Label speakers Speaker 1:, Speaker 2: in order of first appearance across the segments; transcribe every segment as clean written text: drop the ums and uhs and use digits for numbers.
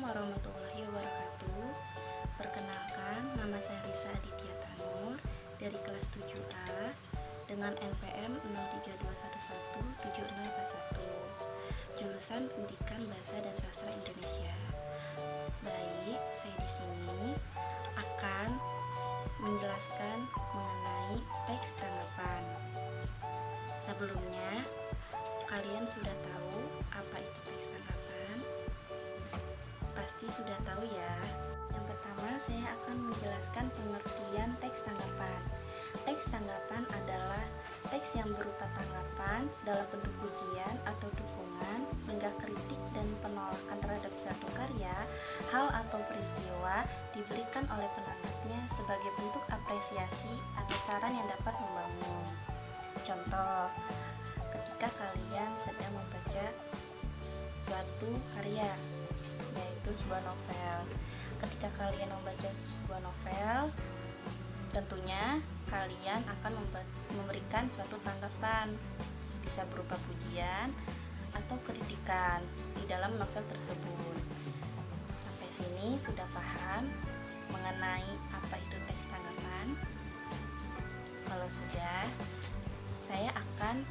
Speaker 1: Warahmatullahi Wabarakatuh. Perkenalkan, nama saya Risa Aditya Tanur dari kelas 7A dengan NPM 03211741, jurusan Pendidikan Bahasa dan Sastra Indonesia. Baik, saya di sini akan menjelaskan mengenai teks tanggapan. Sebelumnya, kalian sudah tahu apa itu teks tanggapan? Pasti sudah tahu ya. Yang pertama, saya akan menjelaskan pengertian teks tanggapan. Teks tanggapan adalah teks yang berupa tanggapan dalam bentuk pujian atau dukungan hingga kritik dan penolakan terhadap suatu karya, hal atau peristiwa diberikan oleh penulisnya sebagai bentuk apresiasi atau saran yang dapat membangun. Contoh, ketika kalian sedang membaca suatu karya, yaitu sebuah novel. Ketika kalian membaca sebuah novel, tentunya kalian akan memberikan suatu tanggapan, bisa berupa pujian atau kritikan di dalam novel tersebut. Sampai sini sudah paham mengenai apa itu teks tanggapan? Kalau sudah, saya akan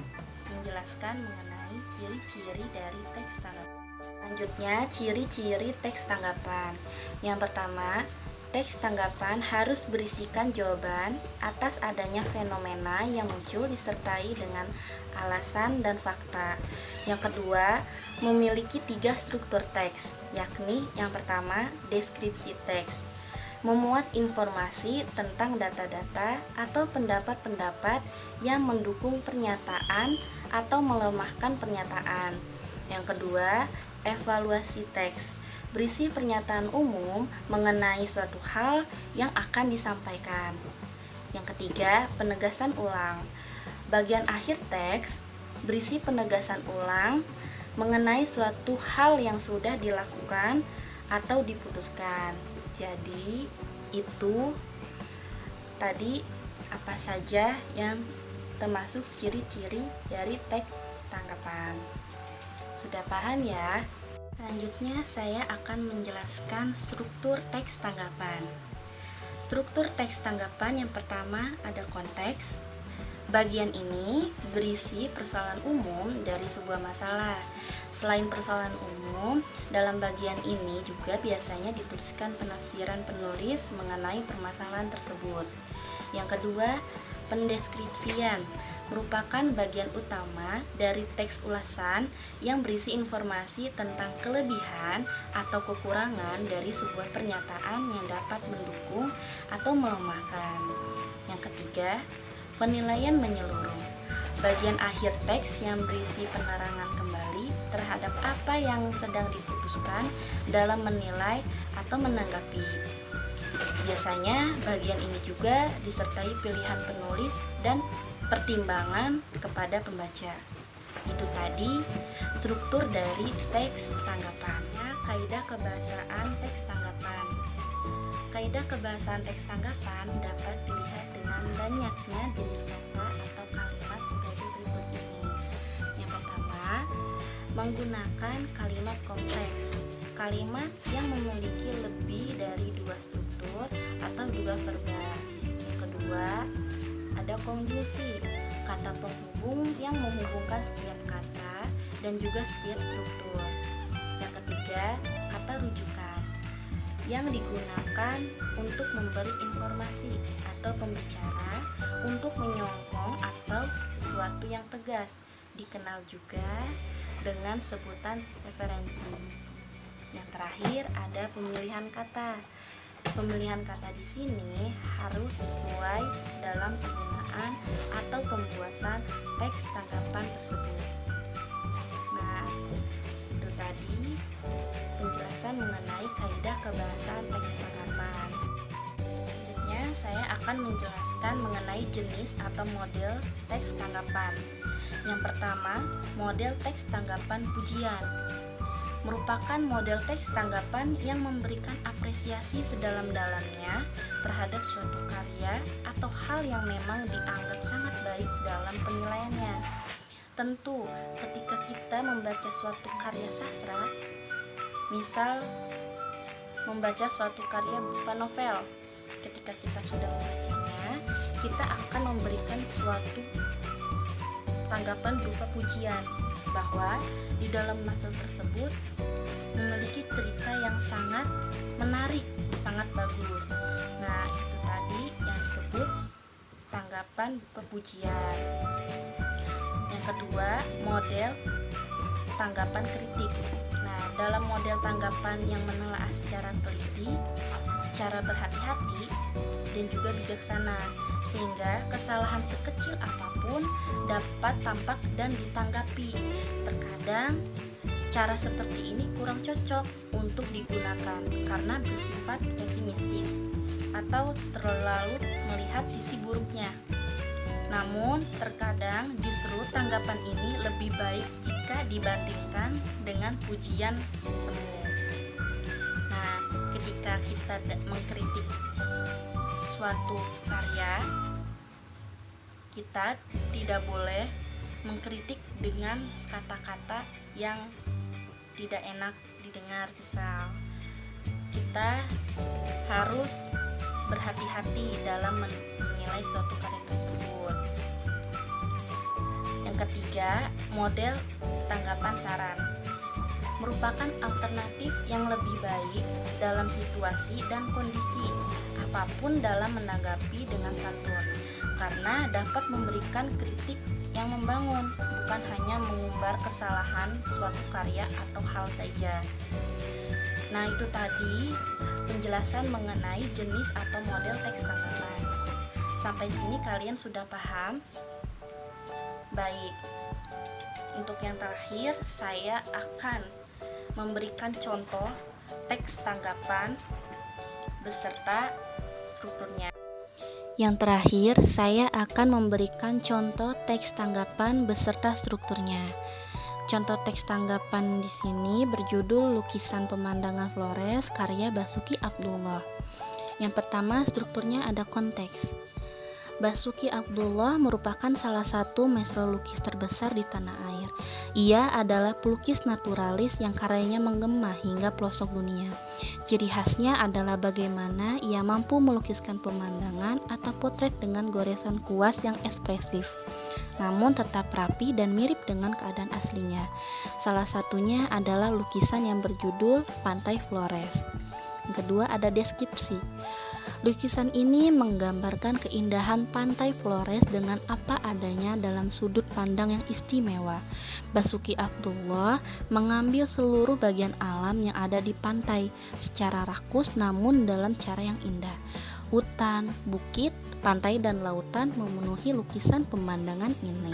Speaker 1: menjelaskan mengenai ciri-ciri dari teks tanggapan. Selanjutnya, ciri-ciri teks tanggapan. Yang pertama, teks tanggapan harus berisikan jawaban atas adanya fenomena yang muncul disertai dengan alasan dan fakta. Yang kedua, memiliki 3 struktur teks, yakni yang pertama, deskripsi teks, memuat informasi tentang data-data atau pendapat-pendapat yang mendukung pernyataan atau melemahkan pernyataan. Yang kedua, evaluasi teks, berisi pernyataan umum mengenai suatu hal yang akan disampaikan. Yang ketiga, penegasan ulang. Bagian akhir teks berisi penegasan ulang mengenai suatu hal yang sudah dilakukan atau diputuskan. Jadi, itu tadi apa saja yang termasuk ciri-ciri dari teks tanggapan. Sudah paham ya? Selanjutnya saya akan menjelaskan struktur teks tanggapan. Struktur teks tanggapan yang pertama ada konteks. Bagian ini berisi persoalan umum dari sebuah masalah. Selain persoalan umum, dalam bagian ini juga biasanya dituliskan penafsiran penulis mengenai permasalahan tersebut. Yang kedua, pendeskripsian merupakan bagian utama dari teks ulasan yang berisi informasi tentang kelebihan atau kekurangan dari sebuah pernyataan yang dapat mendukung atau melemahkan. Yang ketiga, penilaian menyeluruh. Bagian akhir teks yang berisi penerangan kembali terhadap apa yang sedang diputuskan dalam menilai atau menanggapi. Biasanya bagian ini juga disertai pilihan penulis dan pertimbangan kepada pembaca. Itu tadi struktur dari teks tanggapan. Kaidah kebahasaan teks tanggapan. Kaidah kebahasaan teks tanggapan dapat dilihat dengan banyaknya jenis kata atau kalimat sebagai berikut ini. Yang pertama, menggunakan kalimat kompleks. Kalimat yang memiliki lebih dari 2 struktur atau 2 verba. Yang kedua, ada konjungsi, kata penghubung yang menghubungkan setiap kata dan juga setiap struktur. Yang ketiga, kata rujukan yang digunakan untuk memberi informasi atau pembicara untuk menyokong atau sesuatu yang tegas, dikenal juga dengan sebutan referensi. Yang terakhir ada pemilihan kata. Pemilihan kata di sini harus sesuai dalam penggunaan atau pembuatan teks tanggapan tersebut. Nah, itu tadi penjelasan mengenai kaidah kebahasaan teks tanggapan. Selanjutnya, saya akan menjelaskan mengenai jenis atau model teks tanggapan. Yang pertama, model teks tanggapan pujian. Merupakan model teks tanggapan yang memberikan apresiasi sedalam-dalamnya terhadap suatu karya atau hal yang memang dianggap sangat baik dalam penilaiannya. Tentu, ketika kita membaca suatu karya sastra, misal membaca suatu karya berupa novel. Ketika kita sudah membacanya, kita akan memberikan suatu tanggapan berupa pujian bahwa di dalam novel tersebut memiliki cerita yang sangat menarik, sangat bagus. Nah, itu tadi yang disebut tanggapan pujian. Yang kedua, model tanggapan kritik. Nah, dalam model tanggapan yang menelaah secara teliti, cara berhati-hati, dan juga bijaksana, sehingga kesalahan sekecil apapun dapat tampak dan ditanggapi. Terkadang cara seperti ini kurang cocok untuk digunakan karena bersifat pesimistis atau terlalu melihat sisi buruknya. Namun, terkadang justru tanggapan ini lebih baik jika dibandingkan dengan pujian semu. Nah, ketika kita mengkritik suatu karya, kita tidak boleh mengkritik dengan kata-kata yang tidak enak didengar. Misal, kita harus berhati-hati dalam menilai suatu karya tersebut. Yang ketiga, model tanggapan saran merupakan alternatif yang lebih baik dalam situasi dan kondisi apapun dalam menanggapi dengan santun, karena dapat memberikan kritik yang membangun, bukan hanya mengumbar kesalahan suatu karya atau hal saja. Nah, itu tadi penjelasan mengenai jenis atau model teks tanggapan. Sampai sini kalian sudah paham? Baik, untuk yang terakhir saya akan memberikan contoh teks tanggapan beserta strukturnya. Yang terakhir, saya akan memberikan contoh teks tanggapan beserta strukturnya. Contoh teks tanggapan di sini berjudul Lukisan Pemandangan Flores karya Basuki Abdullah. Yang pertama, strukturnya ada konteks. Basuki Abdullah merupakan salah satu maestro lukis terbesar di tanah air. Ia adalah pelukis naturalis yang karyanya menggema hingga pelosok dunia. Ciri khasnya adalah bagaimana ia mampu melukiskan pemandangan atau potret dengan goresan kuas yang ekspresif, namun tetap rapi dan mirip dengan keadaan aslinya. Salah satunya adalah lukisan yang berjudul Pantai Flores. Yang kedua ada deskripsi. Lukisan ini menggambarkan keindahan Pantai Flores dengan apa adanya dalam sudut pandang yang istimewa. Basuki Abdullah mengambil seluruh bagian alam yang ada di pantai secara rakus namun dalam cara yang indah. Hutan, bukit, pantai, dan lautan memenuhi lukisan pemandangan ini.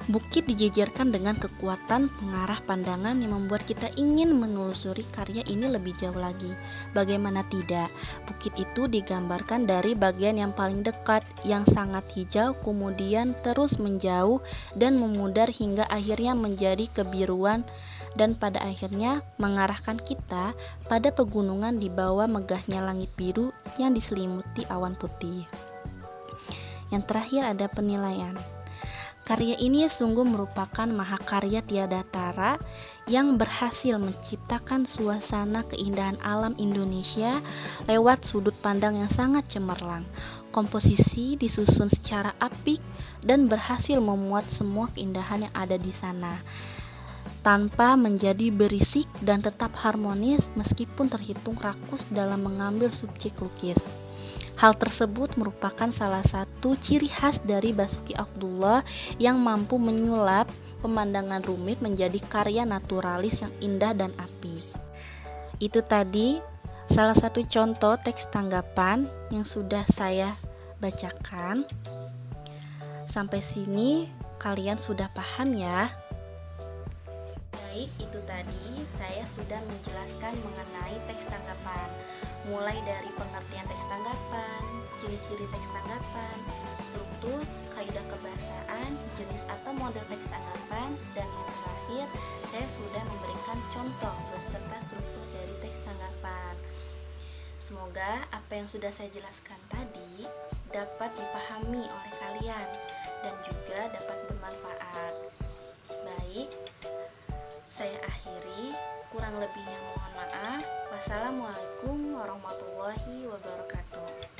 Speaker 1: Bukit dijejerkan dengan kekuatan pengarah pandangan yang membuat kita ingin menelusuri karya ini lebih jauh lagi. Bagaimana tidak, bukit itu digambarkan dari bagian yang paling dekat, yang sangat hijau, kemudian terus menjauh dan memudar hingga akhirnya menjadi kebiruan, dan pada akhirnya mengarahkan kita pada pegunungan di bawah megahnya langit biru yang diselimuti awan putih. Yang terakhir ada penilaian. Karya ini sungguh merupakan mahakarya tiada tara yang berhasil menciptakan suasana keindahan alam Indonesia lewat sudut pandang yang sangat cemerlang. Komposisi disusun secara apik dan berhasil memuat semua keindahan yang ada di sana, tanpa menjadi berisik dan tetap harmonis meskipun terhitung rakus dalam mengambil subjek lukis. Hal tersebut merupakan salah satu ciri khas dari Basuki Abdullah yang mampu menyulap pemandangan rumit menjadi karya naturalis yang indah dan apik. Itu tadi salah satu contoh teks tanggapan yang sudah saya bacakan. Sampai sini kalian sudah paham ya? Baik, itu tadi saya sudah menjelaskan mengenai teks tanggapan, mulai dari pengertian teks tanggapan, ciri-ciri teks tanggapan, struktur, kaidah kebahasaan, jenis atau model teks tanggapan, dan yang terakhir saya sudah memberikan contoh beserta struktur dari teks tanggapan. Semoga apa yang sudah saya jelaskan tadi dapat dipahami oleh kalian dan juga dapat bermanfaat. Baik, saya akhiri, kurang lebihnya mohon maaf. Wassalamualaikum warahmatullahi wabarakatuh.